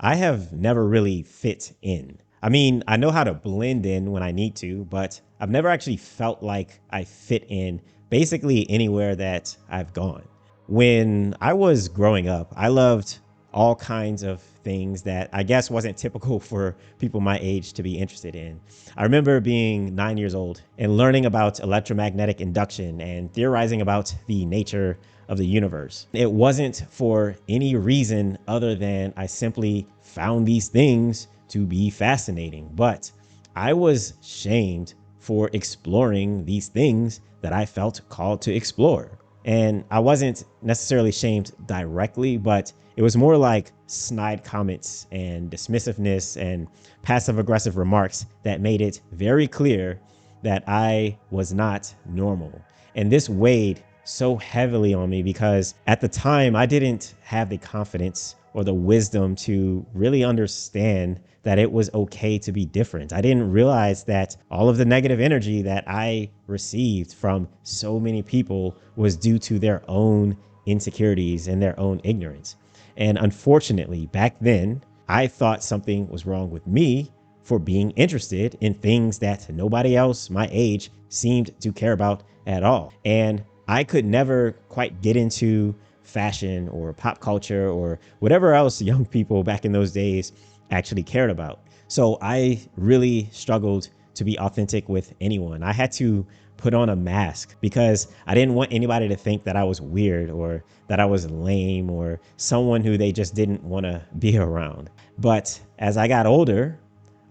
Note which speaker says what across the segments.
Speaker 1: I have never really fit in. I mean, I know how to blend in when I need to, but I've never actually felt like I fit in basically anywhere that I've gone. When I was growing up, I loved all kinds of things that I guess wasn't typical for people my age to be interested in. I remember being 9 years old and learning about electromagnetic induction and theorizing about the nature of the universe. It wasn't for any reason other than I simply found these things to be fascinating, but I was shamed for exploring these things that I felt called to explore. And I wasn't necessarily shamed directly, but it was more like snide comments and dismissiveness and passive aggressive remarks that made it very clear that I was not normal. And this weighed so heavily on me because at the time I didn't have the confidence or the wisdom to really understand that it was okay to be different. I didn't realize that all of the negative energy that I received from so many people was due to their own insecurities and their own ignorance. And unfortunately, back then, I thought something was wrong with me for being interested in things that nobody else my age seemed to care about at all. And I could never quite get into fashion or pop culture or whatever else young people back in those days actually cared about. So I really struggled to be authentic with anyone. I had to put on a mask because I didn't want anybody to think that I was weird or that I was lame or someone who they just didn't want to be around. But as I got older,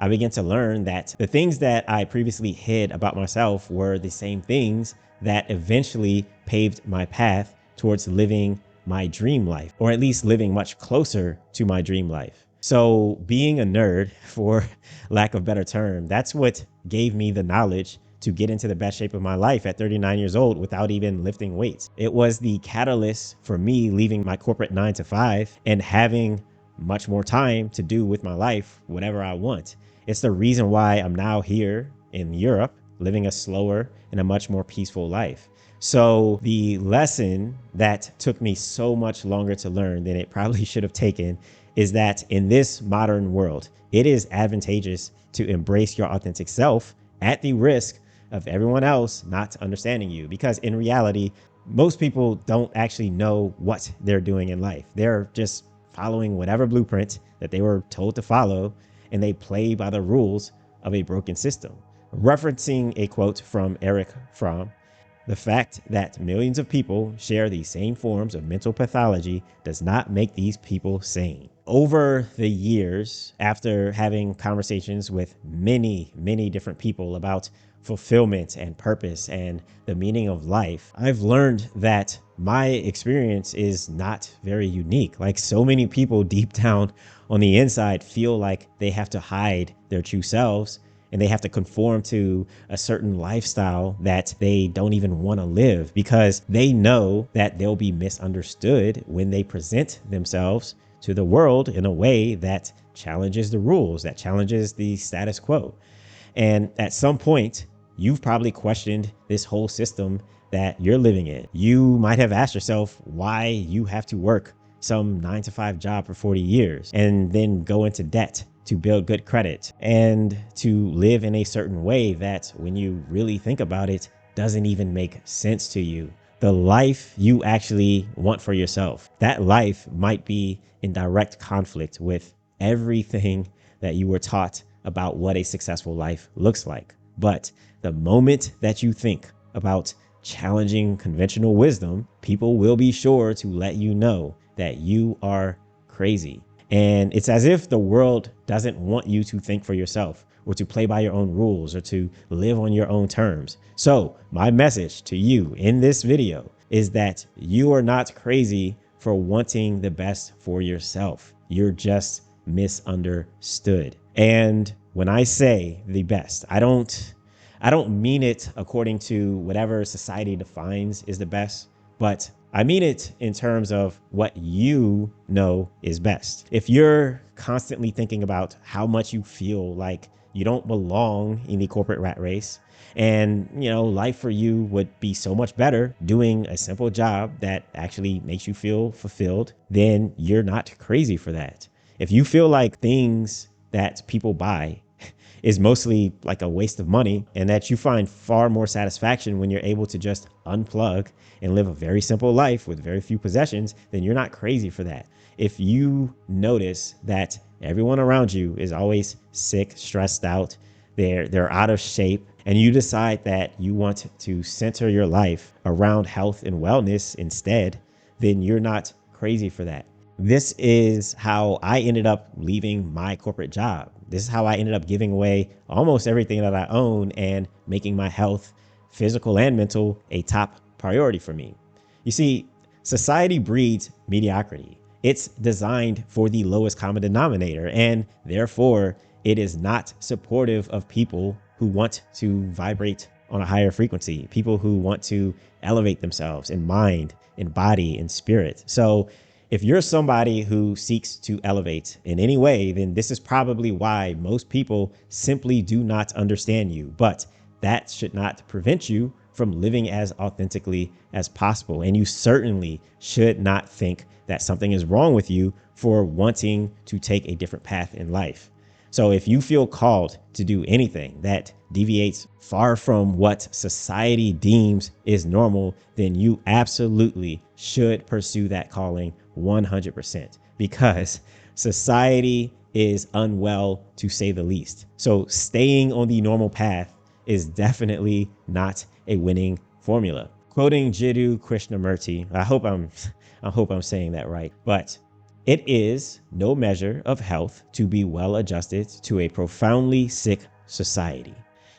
Speaker 1: I began to learn that the things that I previously hid about myself were the same things that eventually paved my path towards living my dream life, or at least living much closer to my dream life. So being a nerd, for lack of a better term, that's what gave me the knowledge to get into the best shape of my life at 39 years old without even lifting weights. It was the catalyst for me leaving my corporate 9 to 5 and having much more time to do with my life whatever I want. It's the reason why I'm now here in Europe, living a slower and a much more peaceful life. So the lesson that took me so much longer to learn than it probably should have taken is that in this modern world, it is advantageous to embrace your authentic self at the risk of everyone else not understanding you. Because in reality, most people don't actually know what they're doing in life. They're just following whatever blueprint that they were told to follow, and they play by the rules of a broken system. Referencing a quote from Eric Fromm, the fact that millions of people share the same forms of mental pathology does not make these people sane. Over the years, after having conversations with many, many different people about fulfillment and purpose and the meaning of life, I've learned that my experience is not very unique. Like so many people deep down on the inside feel like they have to hide their true selves and they have to conform to a certain lifestyle that they don't even want to live because they know that they'll be misunderstood when they present themselves to the world in a way that challenges the rules, that challenges the status quo. And at some point, you've probably questioned this whole system that you're living in. You might have asked yourself why you have to work some 9 to 5 job for 40 years and then go into debt to build good credit and to live in a certain way that when you really think about it, doesn't even make sense to you. The life you actually want for yourself, that life might be in direct conflict with everything that you were taught about what a successful life looks like. But the moment that you think about challenging conventional wisdom, people will be sure to let you know that you are crazy. And it's as if the world doesn't want you to think for yourself or to play by your own rules or to live on your own terms. So my message to you in this video is that you are not crazy for wanting the best for yourself. You're just misunderstood. And when I say the best, I don't mean it according to whatever society defines is the best, but I mean it in terms of what you know is best. If you're constantly thinking about how much you feel like you don't belong in the corporate rat race, and life for you would be so much better doing a simple job that actually makes you feel fulfilled, then you're not crazy for that. If you feel like things that people buy is mostly like a waste of money and that you find far more satisfaction when you're able to just unplug and live a very simple life with very few possessions, then you're not crazy for that. If you notice that everyone around you is always sick, stressed out, they're out of shape, and you decide that you want to center your life around health and wellness instead, then you're not crazy for that. This is how I ended up leaving my corporate job. This is how I ended up giving away almost everything that I own and making my health, physical and mental, a top priority for me. You see, society breeds mediocrity. It's designed for the lowest common denominator, and therefore it is not supportive of people who want to vibrate on a higher frequency, people who want to elevate themselves in mind, in body, in spirit. So if you're somebody who seeks to elevate in any way, then this is probably why most people simply do not understand you. But that should not prevent you from living as authentically as possible. And you certainly should not think that something is wrong with you for wanting to take a different path in life. So if you feel called to do anything that deviates far from what society deems is normal, then you absolutely should pursue that calling 100%, because society is unwell, to say the least. So staying on the normal path is definitely not a winning formula. Quoting Jiddu Krishnamurti, I hope I'm saying that right, but it is no measure of health to be well adjusted to a profoundly sick society.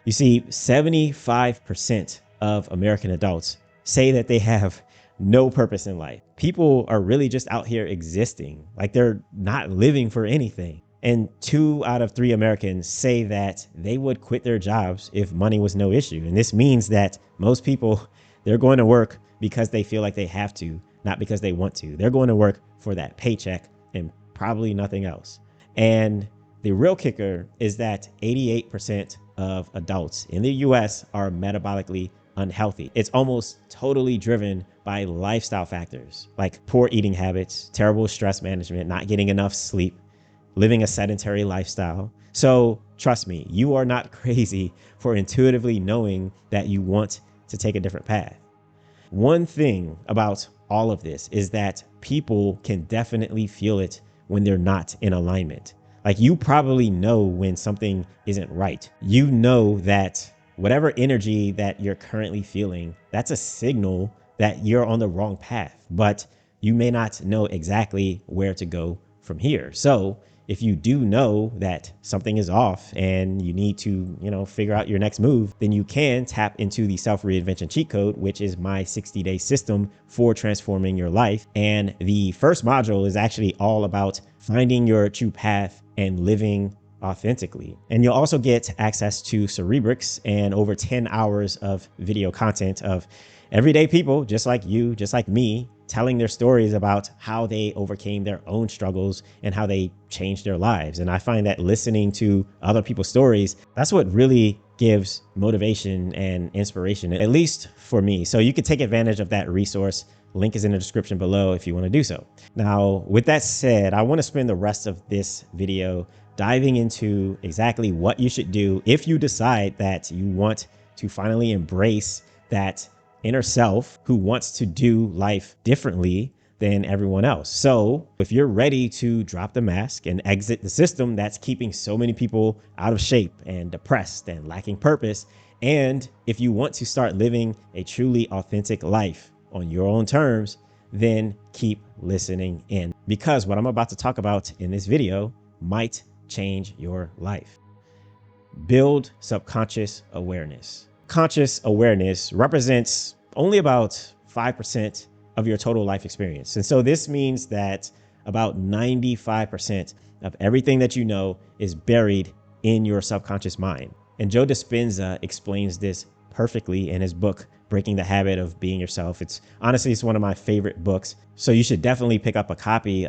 Speaker 1: You see, 75% of American adults say that they have no purpose in life. People are really just out here existing, like they're not living for anything. And 2 out of 3 Americans say that they would quit their jobs if money was no issue. And this means that most people, they're going to work because they feel like they have to, not because they want to. They're going to work for that paycheck and probably nothing else. And the real kicker is that 88% of adults in the US are metabolically unhealthy. It's almost totally driven by lifestyle factors like poor eating habits, terrible stress management, not getting enough sleep, living a sedentary lifestyle. So trust me, you are not crazy for intuitively knowing that you want to take a different path. One thing about all of this is that people can definitely feel it when they're not in alignment. Like, you probably know when something isn't right. You know that whatever energy that you're currently feeling, that's a signal that you're on the wrong path, but you may not know exactly where to go from here. So if you do know that something is off and you need to, figure out your next move, then you can tap into the self-reinvention cheat code, which is my 60-day system for transforming your life. And the first module is actually all about finding your true path and living authentically. And you'll also get access to Cerebrix and over 10 hours of video content of everyday people just like you, just like me, telling their stories about how they overcame their own struggles and how they changed their lives. And I find that listening to other people's stories, that's what really gives motivation and inspiration, at least for me. So you can take advantage of that resource. Link is in the description below if you want to do so. Now, with that said, I want to spend the rest of this video diving into exactly what you should do if you decide that you want to finally embrace that inner self who wants to do life differently than everyone else. So if you're ready to drop the mask and exit the system that's keeping so many people out of shape and depressed and lacking purpose, and if you want to start living a truly authentic life on your own terms, then keep listening in, because what I'm about to talk about in this video might change your life. Build subconscious awareness. Conscious awareness represents only about 5% of your total life experience. And so this means that about 95% of everything that you know is buried in your subconscious mind. And Joe Dispenza explains this perfectly in his book, Breaking the Habit of Being Yourself. It's one of my favorite books. So you should definitely pick up a copy,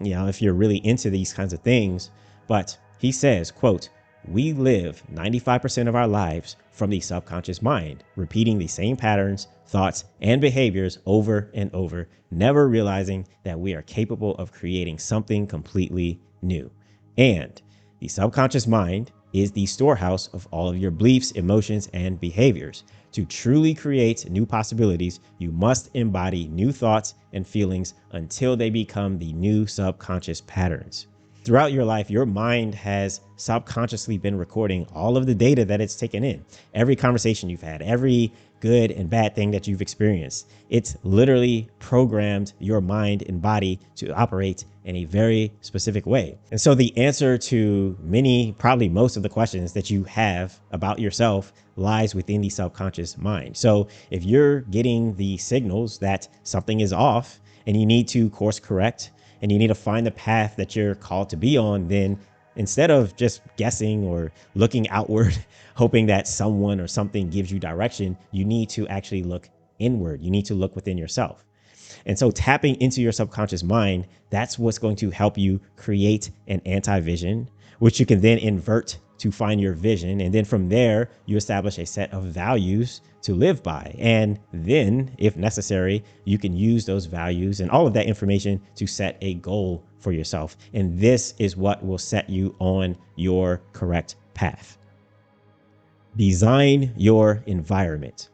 Speaker 1: if you're really into these kinds of things. But he says, quote, "We live 95% of our lives from the subconscious mind, repeating the same patterns, thoughts, and behaviors over and over, never realizing that we are capable of creating something completely new. And the subconscious mind is the storehouse of all of your beliefs, emotions, and behaviors. To truly create new possibilities, you must embody new thoughts and feelings until they become the new subconscious patterns. Throughout your life, your mind has subconsciously been recording all of the data that it's taken in. Every conversation you've had, every good and bad thing that you've experienced. It's literally programmed your mind and body to operate in a very specific way. And so the answer to many, probably most of the questions that you have about yourself lies within the subconscious mind. So if you're getting the signals that something is off and you need to course correct and you need to find the path that you're called to be on, then instead of just guessing or looking outward, hoping that someone or something gives you direction, you need to actually look inward. You need to look within yourself. And so tapping into your subconscious mind, that's what's going to help you create an anti-vision, which you can then invert to find your vision. And then from there, you establish a set of values to live by. And then, if necessary, you can use those values and all of that information to set a goal for yourself. And this is what will set you on your correct path. Design your environment.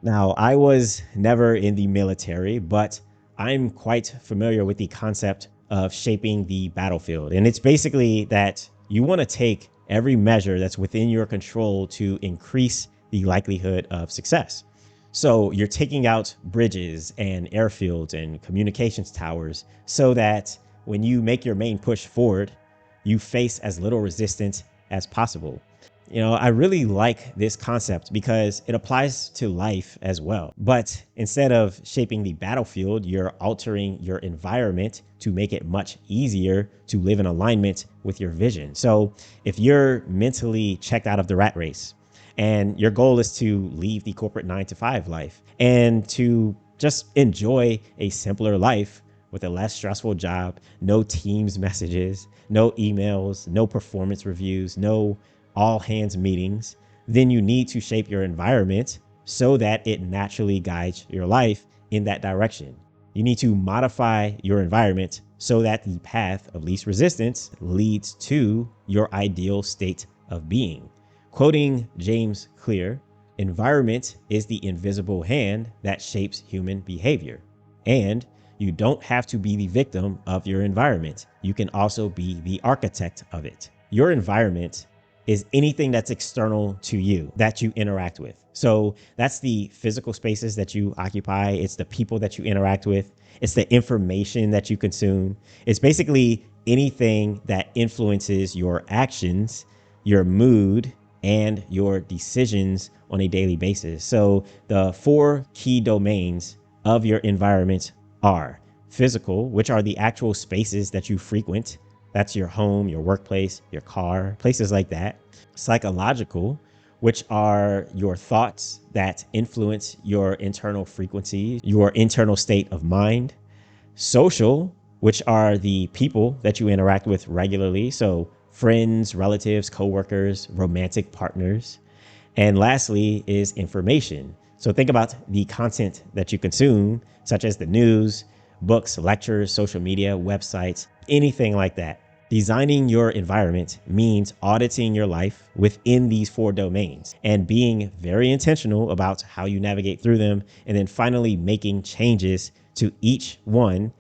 Speaker 1: Now, I was never in the military, but I'm quite familiar with the concept of shaping the battlefield. And it's basically that you want to take every measure that's within your control to increase the likelihood of success. So you're taking out bridges and airfields and communications towers so that when you make your main push forward, you face as little resistance as possible. I really like this concept because it applies to life as well. But instead of shaping the battlefield, you're altering your environment to make it much easier to live in alignment with your vision. So if you're mentally checked out of the rat race and your goal is to leave the corporate 9-to-5 life and to just enjoy a simpler life with a less stressful job, no Teams messages, no emails, no performance reviews, no all hands meetings, then you need to shape your environment so that it naturally guides your life in that direction. You need to modify your environment so that the path of least resistance leads to your ideal state of being. Quoting James Clear, environment is the invisible hand that shapes human behavior. And you don't have to be the victim of your environment. You can also be the architect of it. Your environment is anything that's external to you that you interact with. So that's the physical spaces that you occupy. It's the people that you interact with. It's the information that you consume. It's basically anything that influences your actions, your mood, and your decisions on a daily basis. So the 4 key domains of your environment are physical, which are the actual spaces that you frequent. That's your home, your workplace, your car, places like that. Psychological, which are your thoughts that influence your internal frequency, your internal state of mind. Social, which are the people that you interact with regularly. So friends, relatives, coworkers, romantic partners. And lastly is information. So think about the content that you consume, such as the news, books, lectures, social media, websites, anything like that. Designing your environment means auditing your life within these 4 domains and being very intentional about how you navigate through them, and then finally making changes to each one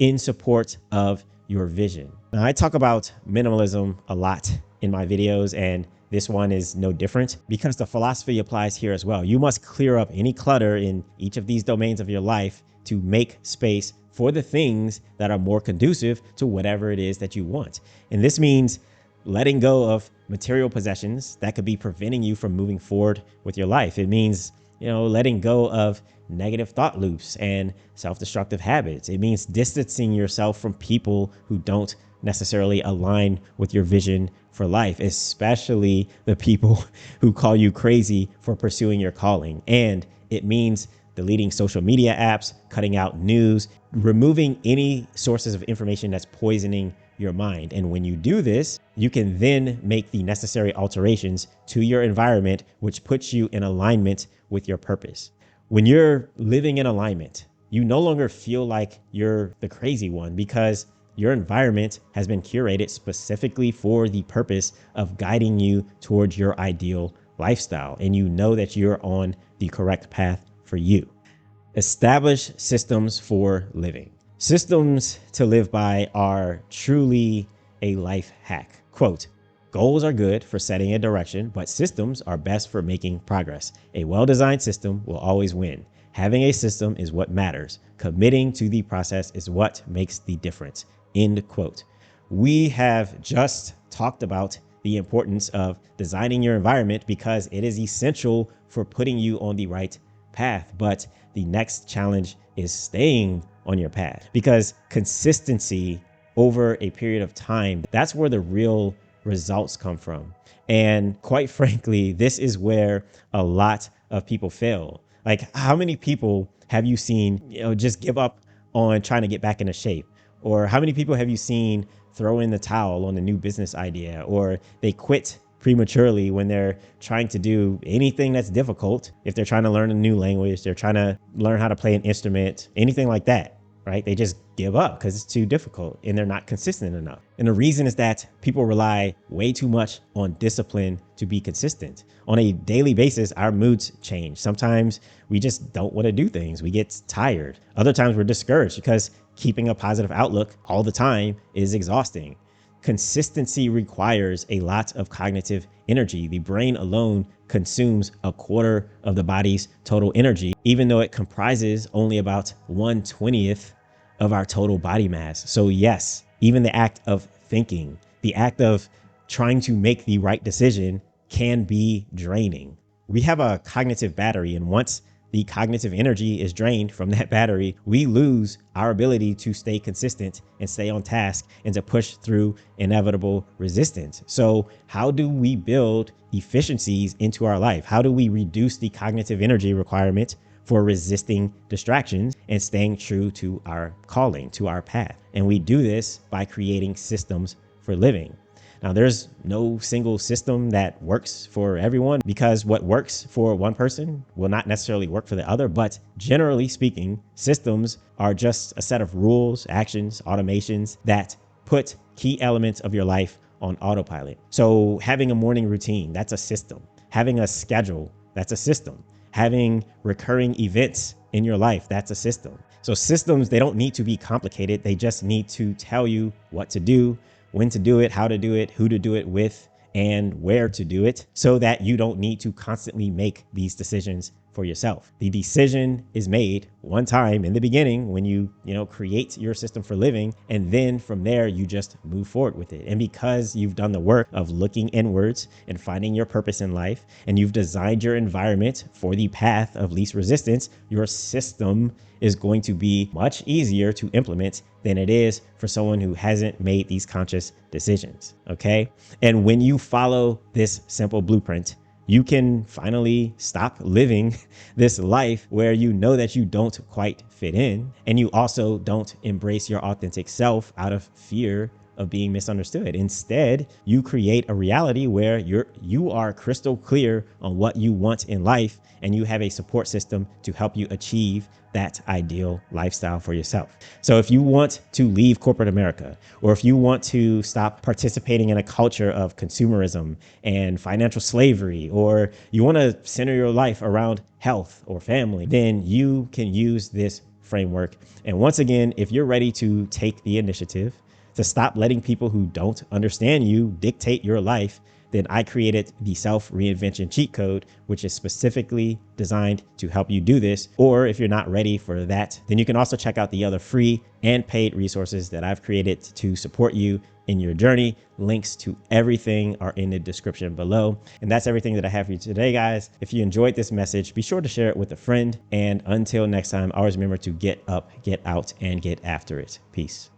Speaker 1: in support of your vision. Now, I talk about minimalism a lot in my videos, and this one is no different because the philosophy applies here as well. You must clear up any clutter in each of these domains of your life to make space for the things that are more conducive to whatever it is that you want. And this means letting go of material possessions that could be preventing you from moving forward with your life. It means, letting go of negative thought loops and self-destructive habits. It means distancing yourself from people who don't necessarily align with your vision for life, especially the people who call you crazy for pursuing your calling. And it means deleting social media apps, cutting out news, removing any sources of information that's poisoning your mind. And when you do this, you can then make the necessary alterations to your environment, which puts you in alignment with your purpose. When you're living in alignment, you no longer feel like you're the crazy one because Your environment has been curated specifically for the purpose of guiding you towards your ideal lifestyle, and you know that you're on the correct path for you. Establish systems for living. Systems to live by are truly a life hack. Quote, goals are good for setting a direction, but systems are best for making progress. A well-designed system will always win. Having a system is what matters. Committing to the process is what makes the difference. End quote. We have just talked about the importance of designing your environment because it is essential for putting you on the right path. But the next challenge is staying on your path, because consistency over a period of time, that's where the real results come from. And quite frankly, this is where a lot of people fail. Like, how many people have you seen, just give up on trying to get back into shape? Or how many people have you seen throw in the towel on a new business idea, or they quit prematurely when they're trying to do anything that's difficult? If they're trying to learn a new language, they're trying to learn how to play an instrument, anything like that, right? They just give up because it's too difficult and they're not consistent enough. And the reason is that people rely way too much on discipline to be consistent. On a daily basis, our moods change. Sometimes we just don't want to do things. We get tired. Other times we're discouraged because keeping a positive outlook all the time is exhausting. Consistency requires a lot of cognitive energy. The brain alone consumes a quarter of the body's total energy, even though it comprises only about 1/20th of our total body mass. So yes, even the act of thinking, the act of trying to make the right decision can be draining. We have a cognitive battery, and once the cognitive energy is drained from that battery, we lose our ability to stay consistent and stay on task and to push through inevitable resistance. So how do we build efficiencies into our life? How do we reduce the cognitive energy requirement for resisting distractions and staying true to our calling, to our path? And we do this by creating systems for living. Now, there's no single system that works for everyone, because what works for one person will not necessarily work for the other. But generally speaking, systems are just a set of rules, actions, automations that put key elements of your life on autopilot. So having a morning routine, that's a system. Having a schedule, that's a system. Having recurring events in your life, that's a system. So systems, they don't need to be complicated. They just need to tell you what to do, when to do it, how to do it, who to do it with, and where to do it, so that you don't need to constantly make these decisions for yourself. The decision is made one time in the beginning when you create your system for living, and then from there you just move forward with it. And because you've done the work of looking inwards and finding your purpose in life, and you've designed your environment for the path of least resistance, your system is going to be much easier to implement than it is for someone who hasn't made these conscious decisions. Okay. And when you follow this simple blueprint, you can finally stop living this life where you know that you don't quite fit in, and you also don't embrace your authentic self out of fear of being misunderstood. Instead, you create a reality where you are crystal clear on what you want in life, and you have a support system to help you achieve that ideal lifestyle for yourself. So if you want to leave corporate America, or if you want to stop participating in a culture of consumerism and financial slavery, or you want to center your life around health or family, then you can use this framework. And once again, if you're ready to take the initiative to stop letting people who don't understand you dictate your life, then I created the self-reinvention cheat code, which is specifically designed to help you do this. Or if you're not ready for that, then you can also check out the other free and paid resources that I've created to support you in your journey. Links to everything are in the description below. And that's everything that I have for you today, guys. If you enjoyed this message, be sure to share it with a friend. And until next time, always remember to get up, get out, and get after it. Peace.